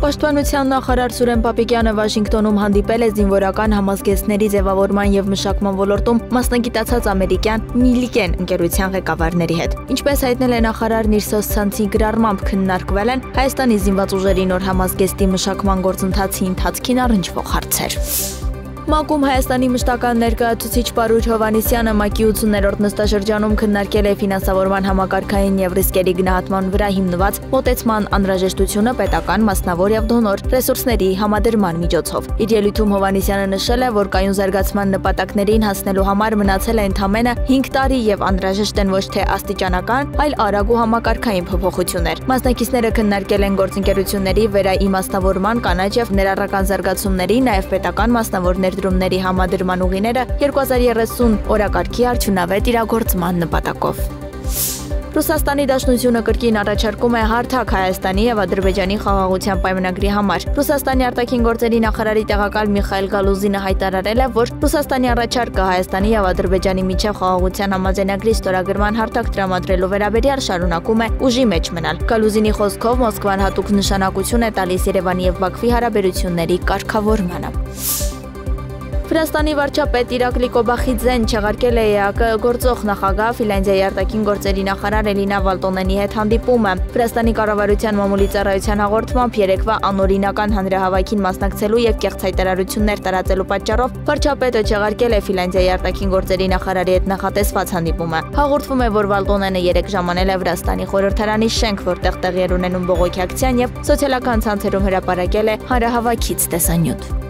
Պաշտպանության նախարար Սուրեն Պապիկյանը Վաշինգտոնում հանդիպել է զինվորական համազգեստների ձևավորման և մշակման ոլորտում մասնագիտացած ամերիկյան Միլիկեն ընկերության ղեկավարների հետ։ Ինչպես հայտնել է նախարարն, իր սոցցանցի գրառմամբ քննարկվել են Հայաստանի զինված ուժերի նոր համազգեստի մշակման գործընթացի ընթացքին առնչվող հարցեր։ ՄԱԿ-ում Հայաստանի մշտական ներկայացուցիչ Պարույր Հովհաննիսյանը ՄԱԿ-ի 80-րդ նստաշրջանում քննարկել է ֆինանսավորման համակարգային և ռիսկերի գնահատման վրա հիմնված մոտեցման անհրաժեշտությունը պետական, մասնավոր և դոնոր ռեսուրսների համադրման միջոցով։ Իր ելույթում Հովհաննիսյանը նշել է, որ կայուն զարգացման նպատակներին հասնելու համար մնացել է ընդամենը 5 տարի և անհրաժեշտ են ոչ թե աստիճանական, այլ արագ ու համակարգային փոփոխություններ։ Մասնակիցները քննարկել են գործընկերությունների վերաիմաստավորման, կանաչ և ներառական զարգացումների, նաև պետական մասնավոր ներդրումների համադրման ուղիները 2030 օրակարգի արդյունավետ իրագործման նպատակով։ Ռուսաստանի Դաշնությունը կրկին առաջարկում է հարթակ Հայաստանի և Ադրբեջանի խաղաղության պայմանագրի համար։ Ռուսաստանի արտաքին գործերի նախարարի տեղակալ Միխայիլ Գալուզինը հայտարարել է, որ Ռուսաստանի առաջարկը Հայաստանի և Ադրբեջանի միջև խաղաղության համաձայնագրի ստորագրման հարթակ տրամադրելու վերաբերյալ շարունակում է ուժի մեջ մնալ։ Գալուզինի խոսքով Մոսկվան հատուկ նշանակություն է տալիս Երևանի և Բաքվի հարաբերությունների կարգավորմանը։ Վրաստանի վարչապետ Իրակլի Կոբախիձեն չեղարկել է ԵԱԿ գործող նախագահ Ֆինլանդիայի արտաքին գործերի նախարար Էլինա Վալտոնենի հետ հանդիպումը։ Վրաստանի կառավարության մամուլի ծառայության հաղորդմամբ երեկվա անօրինական հանրահավաքին մասնակցելու և կեղծ հայտարարություններ տարածելու պատճառով վարչապետը չեղարկել է Ֆինլանդիայի արտաքին գործերի նախարարի հետ նախատեսված հանդիպումը։ Հաղորդվում է, որ Վալտոնենը երեկ ժամանել է Վրաստանի խորհրդարանի շենք, որտեղ տեղի էր ունենում բողոքի ակցիան և սոցիալական ցանցերում հրապարակել է հանրահավաքից տեսանյութ։